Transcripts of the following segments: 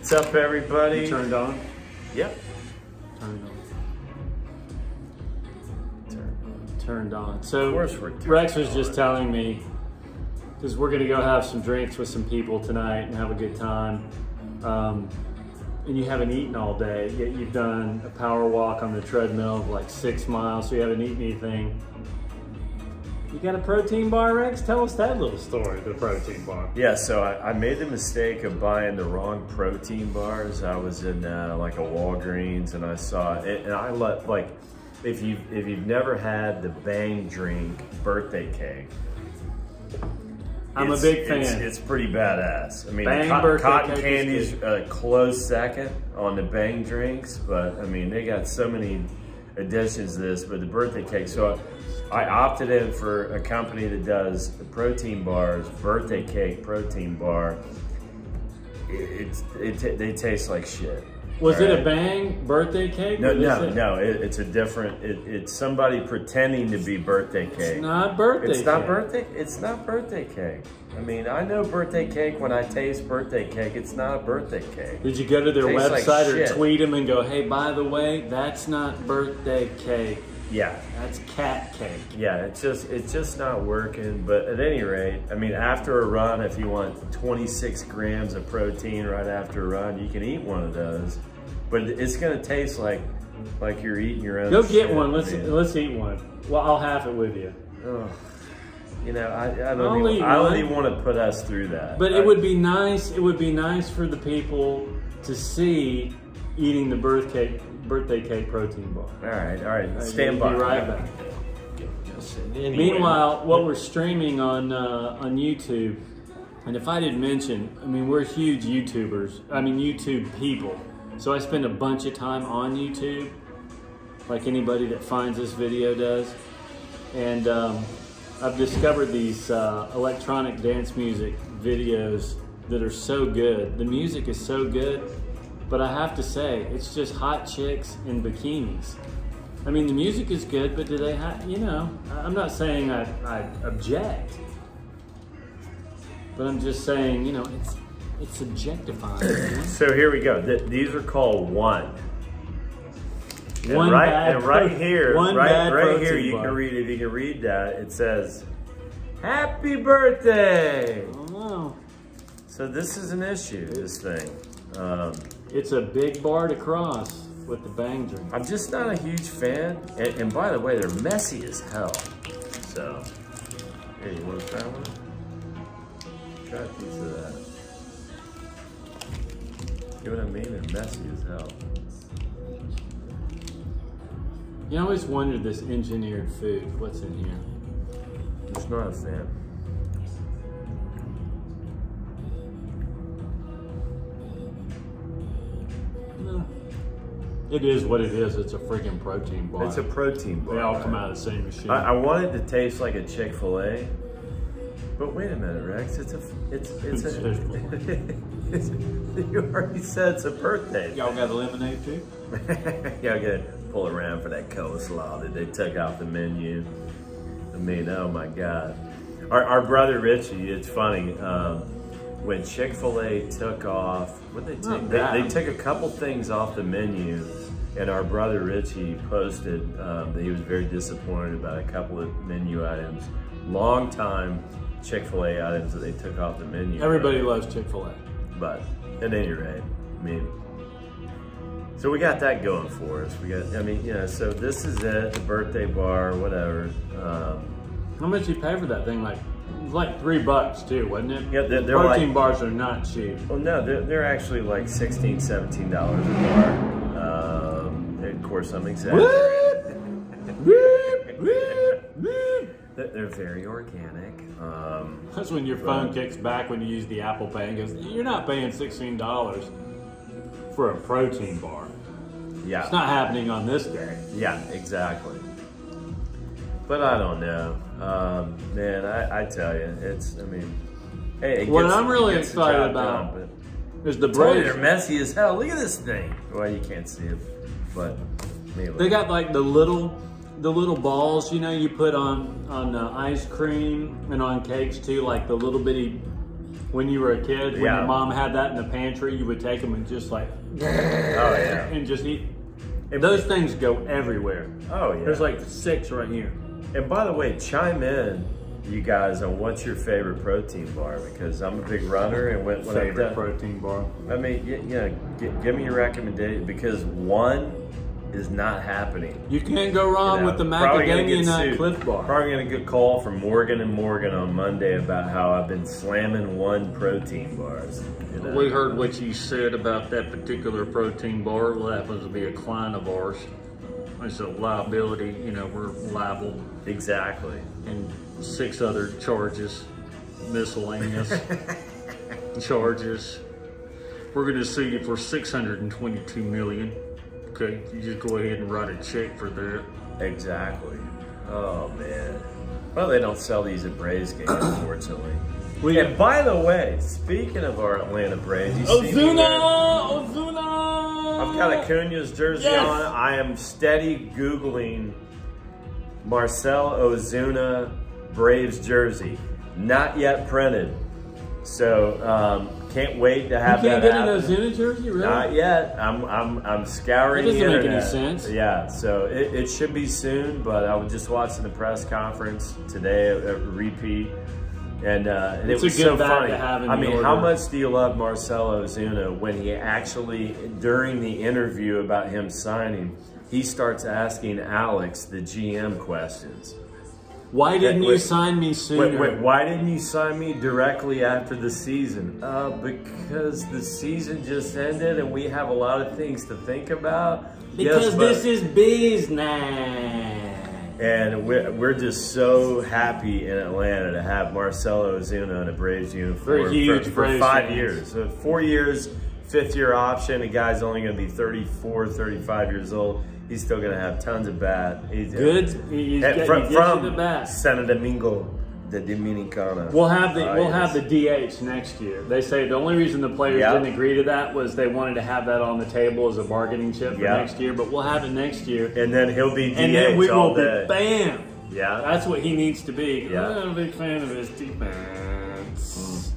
What's up, everybody? You turned on? Yep. Turned on. Turned on. So of course we're Rex was just telling me, because we're gonna go have some drinks with some people tonight and have a good time. And you haven't eaten all day, yet you've done a power walk on the treadmill of like 6 miles, so you haven't eaten anything. You got a protein bar, Rex? Tell us that little story, the protein bar. Yeah, so I made the mistake of buying the wrong protein bars. I was in like a Walgreens and I saw it, and I let, like, if you've never had the Bang Drink birthday cake, I'm a big fan. It's pretty badass. I mean, cotton candy's a close second on the Bang drinks, but I mean, they got so many additions to this, but the birthday cake. So I opted in for a company that does the protein bars, birthday cake protein bar. They taste like shit. Was it a Bang birthday cake? No, it's a different, it's somebody pretending to be birthday cake. It's not birthday cake. It's not birthday cake. I mean, I know birthday cake when I taste birthday cake. It's not a birthday cake. Did you go to their website like or tweet them and go, hey, by the way, that's not birthday cake. Yeah. That's cat cake. Yeah, it's just not working. But at any rate, I mean, after a run, if you want 26 grams of protein right after a run, you can eat one of those. But it's gonna taste like you're eating your own. Go get shit, one. Let's eat one. Well, I'll have it with you. Oh, you know, I don't even want to put us through that. But it would be nice. It would be nice for the people to see eating the birthday cake protein bar. All right. Stand by. Be right back. Anyway. Meanwhile, what we're streaming on YouTube, and if I didn't mention, I mean, we're huge YouTubers. I mean, YouTube people. So I spend a bunch of time on YouTube, like anybody that finds this video does. And I've discovered these electronic dance music videos that are so good. The music is so good, but I have to say, it's just hot chicks in bikinis. I mean, the music is good, but do they have, you know, I'm not saying I object, but I'm just saying, you know, it's objectifying. So here we go. These are called One. And right here, you bar. can read, if you can read that, it says, "Happy birthday." Oh no. So this is an issue, this thing. It's a big bar to cross with the Bang drink. I'm just not a huge fan. And by the way, they're messy as hell. So, here, you want to try one? Try a piece of that. You know what I mean? They're messy as hell. You know, I always wondered this engineered food, what's in here? Just not a fan. No. It is what it is. It's a freaking protein bar. It's a protein bar. They all come out of the same machine. I wanted to taste like a Chick-fil-A, but wait a minute, Rex. You already said it's a birthday. Y'all got a lemonade too? Y'all gotta pull around for that coleslaw that they took off the menu. I mean, oh my God. Our brother Richie, it's funny, when Chick-fil-A took off, what did they take? They took a couple things off the menu, and our brother Richie posted that he was very disappointed about a couple of menu items. Long time Chick-fil-A items that they took off the menu. Everybody loves Chick-fil-A. But at any rate, I mean, so we got that going for us. We got, I mean, you know, so this is it, the birthday bar, whatever. How much you pay for that thing? Like $3 too, wasn't it? Yeah, they're protein like, bars are not cheap. Well, no, they're actually like $16, $17 a bar. Of course, I'm exaggerating. They're very organic. That's when your phone kicks back when you use the Apple Pay and goes, you're not paying $16 for a protein bar. Yeah. It's not happening on this day. Yeah, exactly. But I don't know. Man, I tell you, it's, I mean, hey, what I'm really excited about is the bread. They're messy as hell. Look at this thing. Well, you can't see it, but anyway. They got like the little balls, you know, you put on ice cream and on cakes too, like the little bitty when you were a kid, when Yeah. your mom had that in the pantry, you would take them and just like, Oh yeah. and just eat. Those things go everywhere. Oh yeah. There's like 6 right here. And by the way, chime in, you guys, on what's your favorite protein bar, because I'm a big runner, and when I've Favorite done, protein bar. I mean, give me your recommendation, because one is not happening. You can't go wrong You know, with the probably gonna macadamia get nut sued. Cliff Bar. Probably gonna get a call from Morgan and Morgan on Monday about how I've been slamming one protein bars. You know? We heard what you said about that particular protein bar. Well, that happens to be a client of ours. It's a liability, you know, we're liable. Exactly. And 6 other charges, miscellaneous charges. We're gonna sue you for $622 million. Okay, you just go ahead and write a check for that. Exactly. Oh man. Well, they don't sell these at Braves games, unfortunately. And by the way, speaking of our Atlanta Braves, you see me wearing- Ozuna! I've got Acuna's jersey Yes. on. I am steady Googling Marcell Ozuna Braves jersey. Not yet printed. So can't wait to have You can't that get an happen. Ozuna jersey, really? Not yet. I'm scouring That the doesn't make internet. any sense. Yeah, so it should be soon, but I was just watching the press conference today, a repeat, and it It's was a good so bat funny. to have in I the mean, order. how much do you love Marcell Ozuna when he actually, during the interview about him signing, he starts asking Alex, the GM, questions. Why didn't you Wait, sign me sooner? Wait, why didn't you sign me directly after the season? Because the season just ended and we have a lot of things to think about. Because Yes, but- this is business. And we're just so happy in Atlanta to have Marcell Ozuna in a Braves uniform We're huge for Braves 5 fans. years. So 4 years, 5th-year option. The guy's only going to be 34, 35 years old. He's still going to have tons of bat. He's Good. He's and get, from, he gets you from the bat. Santo Domingo de Dominicana. We'll have the Yes. DH next year. They say the only reason the players Yep. didn't agree to that was they wanted to have that on the table as a bargaining chip for Yep. next year. But we'll have it next year, And then he'll be DH and then we all will be day. bam. Yeah. That's what he needs to be. Yeah. I'm not a big fan of his defense.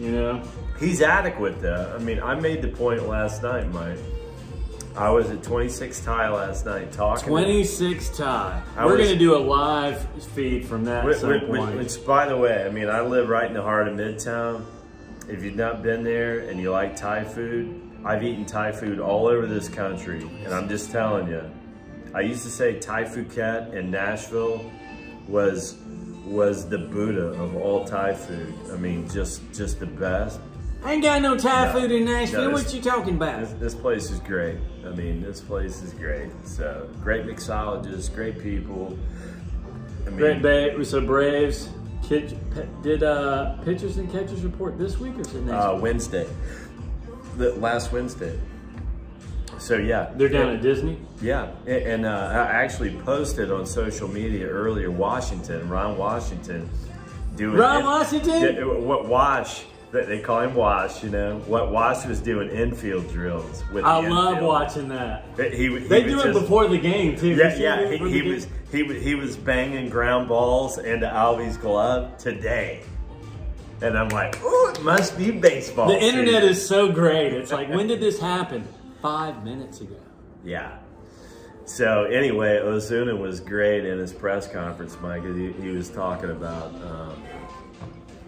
You know. He's adequate though. I mean, I made the point last night, Mike. I was at 26 tie last night talking. 26 tie. I We're was- going to do a live feed from that at some point. Which, by the way, I mean, I live right in the heart of Midtown. If you've not been there and you like Thai food, I've eaten Thai food all over this country, and I'm just telling you. I used to say Thai Phuket in Nashville was the Buddha of all Thai food. I mean, just the best. I ain't got no Thai No. food in Nashville. No, what you talking about? This place is great. I mean, this place is great. So, great mixologists, great people. I mean, Great Bay. So Braves did pitchers and catchers report this week or is it next week? Wednesday. Last Wednesday. So, yeah. They're down at Disney. Yeah, and I actually posted on social media earlier, Ron Washington, doing Ron Washington? what Wash, they call him Wash, you know, what Wash was doing infield drills with. I the love infield. watching that. He They do it before the game too. Yeah, You yeah. see it before the game? He was banging ground balls into Alvy's glove today, and I'm like, oh, it must be baseball. The internet season. is so great. It's like, when did this happen? 5 minutes ago. Yeah. So anyway, Ozuna was great in his press conference, Mike. He was talking about,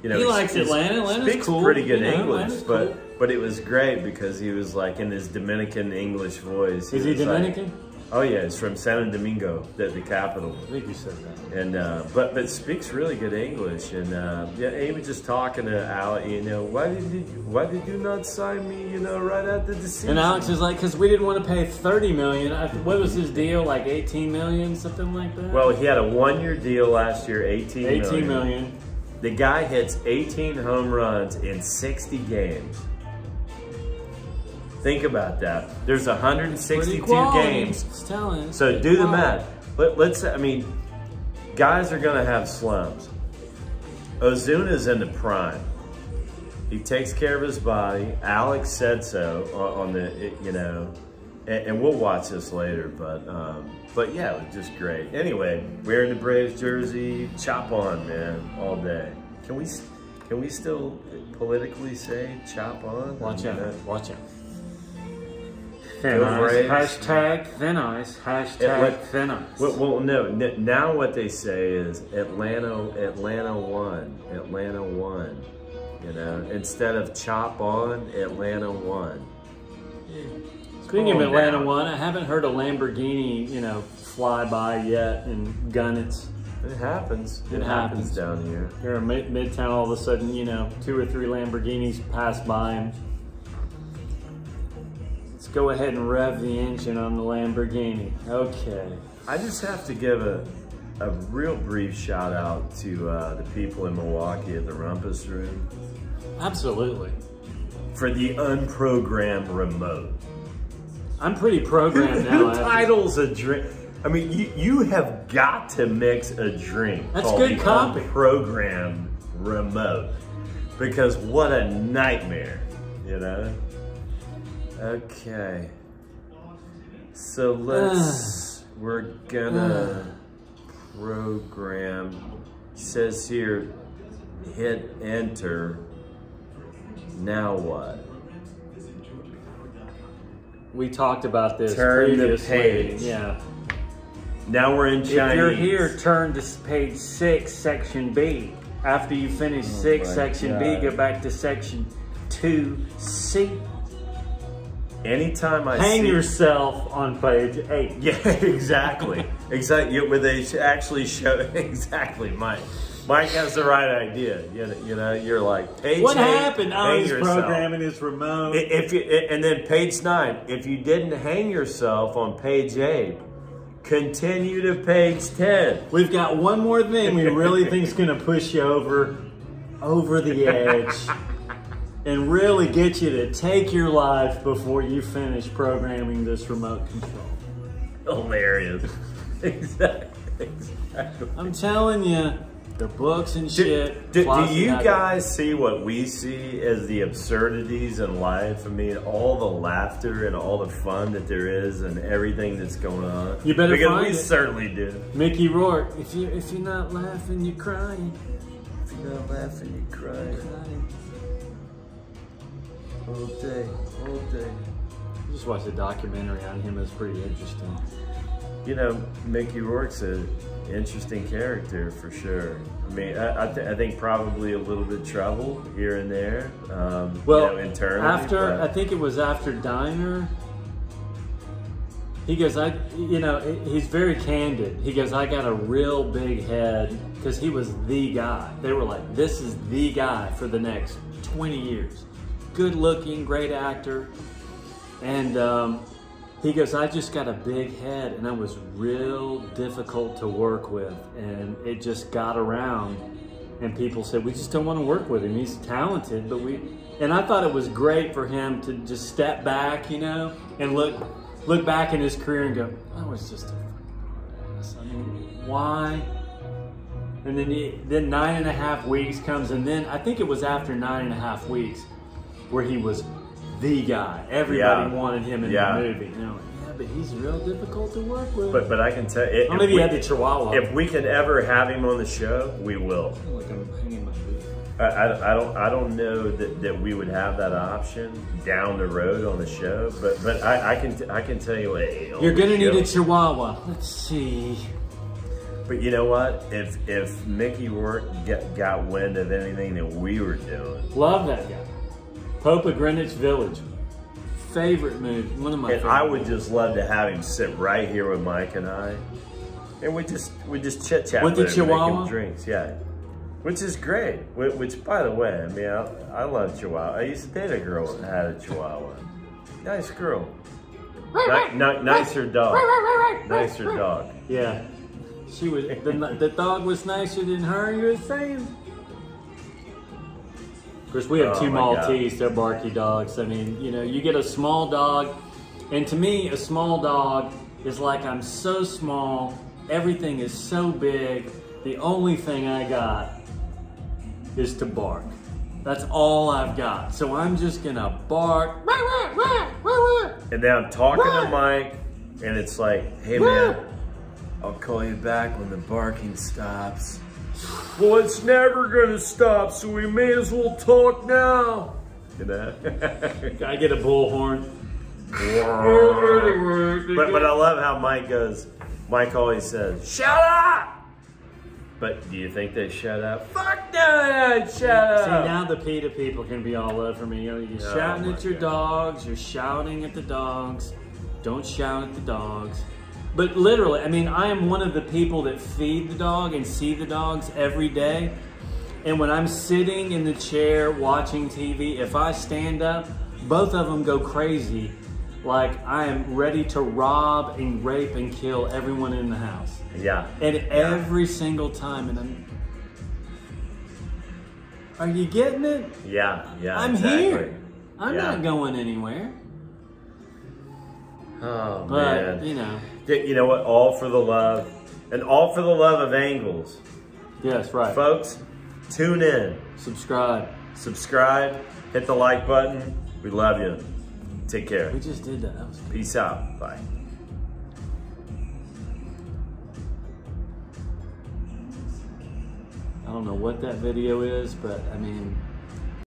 you know, He likes Atlanta. Atlanta's speaks cool. pretty good You know, English, Atlanta's cool. but it was great because he was like in his Dominican English voice. Is he was like- Dominican? oh yeah, it's from Santo Domingo, the capital. I think you said that. And but speaks really good English, and yeah, he was just talking to Al. You know, why did you not sign me? You know, right after the season. And Alex is like, because we didn't want to pay $30 million. What was his deal? Like $18 million, something like that. Well, he had a 1-year deal last year, $18 million. The guy hits 18 home runs in 60 games. Think about that. There's 162 games. It's telling. So do the math. Let's say, I mean, guys are going to have slumps. Ozuna's in the prime. He takes care of his body. Alex said so on the, you know, and we'll watch this later, but yeah, it was just great. Anyway, wearing the Braves jersey, chop on, man, all day. Can Can we still politically say chop on? Watch out. Watch out. Thin Thin ice. ice. Hashtag thin ice. Hashtag thin ice. Well, no. Now what they say is Atlanta won. Atlanta won. You know, instead of chop on, Atlanta won. Speaking of Atlanta one, I haven't heard a Lamborghini, you know, fly by yet and gun it. It happens. It happens down here. Here in Midtown, all of a sudden, you know, 2 or 3 Lamborghinis pass by and let's go ahead and rev the engine on the Lamborghini. Okay. I just have to give a real brief shout out to the people in Milwaukee at the Rumpus Room. Absolutely. For the unprogrammed remote. I'm pretty programmed now. Who titles a drink? I mean, you have got to mix a drink. That's good copy. Unprogrammed remote. Because what a nightmare, you know? Okay. So we're gonna program. It says here, hit enter. Now what? We talked about this Turn the previously. page. Yeah. Now we're in Chinese. If you're here, turn to page 6, section B. After you finish 6, section B, go back to section 2C. Anytime I hang yourself on page 8. Yeah, exactly. Exactly. Where they actually show exactly, Mike. Mike has the right idea. You know, you're like page 8. What happened? Oh, he's yourself. programming his remote. And then page 9. If you didn't hang yourself on page 8, continue to page 10. We've got one more thing we really think is going to push you over the edge and really get you to take your life before you finish programming this remote control. Hilarious. Exactly. I'm telling you, the books and shit. Do you guys see what we see as the absurdities in life? I mean, all the laughter and all the fun that there is and everything that's going on. You better because find we it. certainly do. Mickey Rourke, if you're not laughing, you're crying. If you're not laughing, you're crying. All day, all day. I just watched a documentary on him. It's pretty interesting. You know, Mickey Rourke's an interesting character for sure. I mean, I think probably a little bit trouble here and there. Well, you know, internally. I think it was after Diner. He goes, he's very candid. He goes, I got a real big head because he was the guy. They were like, this is the guy for the next 20 years. Good looking, great actor. And he goes, I just got a big head and I was real difficult to work with. And it just got around and people said, we just don't want to work with him. He's talented, but and I thought it was great for him to just step back, you know, and look back in his career and go, I was just a fucking ass. I mean, why? And then 9.5 weeks comes, and then I think it was after 9.5 weeks where he was the guy. Everybody wanted him in the movie. You know, but he's real difficult to work with. But I can tell you, maybe he had the Chihuahua. If we can ever have him on the show, we will. Like I'm hanging my boot. I don't know that we would have that option down the road on the show, but I can tell you what. You're gonna need a Chihuahua. Let's see. But you know what? If Mickey Rourke got wind of anything that we were doing, love that guy. Pope of Greenwich Village. Favorite movie. One of my favorites. I would just love to have him sit right here with Mike and I, and we just chit chat with the Chihuahua, make him drinks, yeah, which is great. Which, by the way, I mean I love Chihuahua. I used to date a girl that had a Chihuahua. Nice girl. Nicer dog. Nicer dog. Yeah. She was the dog was nicer than her. You were saying. Of course, we have 2 Maltese. They're barky dogs. I mean, you know, you get a small dog, and to me, a small dog is like I'm so small. Everything is so big. The only thing I got is to bark. That's all I've got. So I'm just gonna bark. And then I'm talking to Mike, and it's like, hey man, I'll call you back when the barking stops. Well, it's never gonna stop, so we may as well talk now. You know? I get a bullhorn. but I love how Mike goes. Mike always says, "Shut up!" But do you think they shut up? Fuck no, shut up. See, now the PETA people can be all over me. You're shouting at your dogs. You're shouting at the dogs. Don't shout at the dogs. But literally, I mean, I am one of the people that feed the dog and see the dogs every day. And when I'm sitting in the chair watching TV, if I stand up, both of them go crazy. Like I am ready to rob and rape and kill everyone in the house. Yeah. And every single time, and are you getting it? Yeah, I'm exactly. here. I'm not going anywhere. Oh, but, man. you know. You know what? All for the love. And all for the love of angles. Yes, right. Folks, tune in. Subscribe. Subscribe. Hit the like button. We love you. Take care. We just did that. Peace out. Bye. I don't know what that video is, but I mean...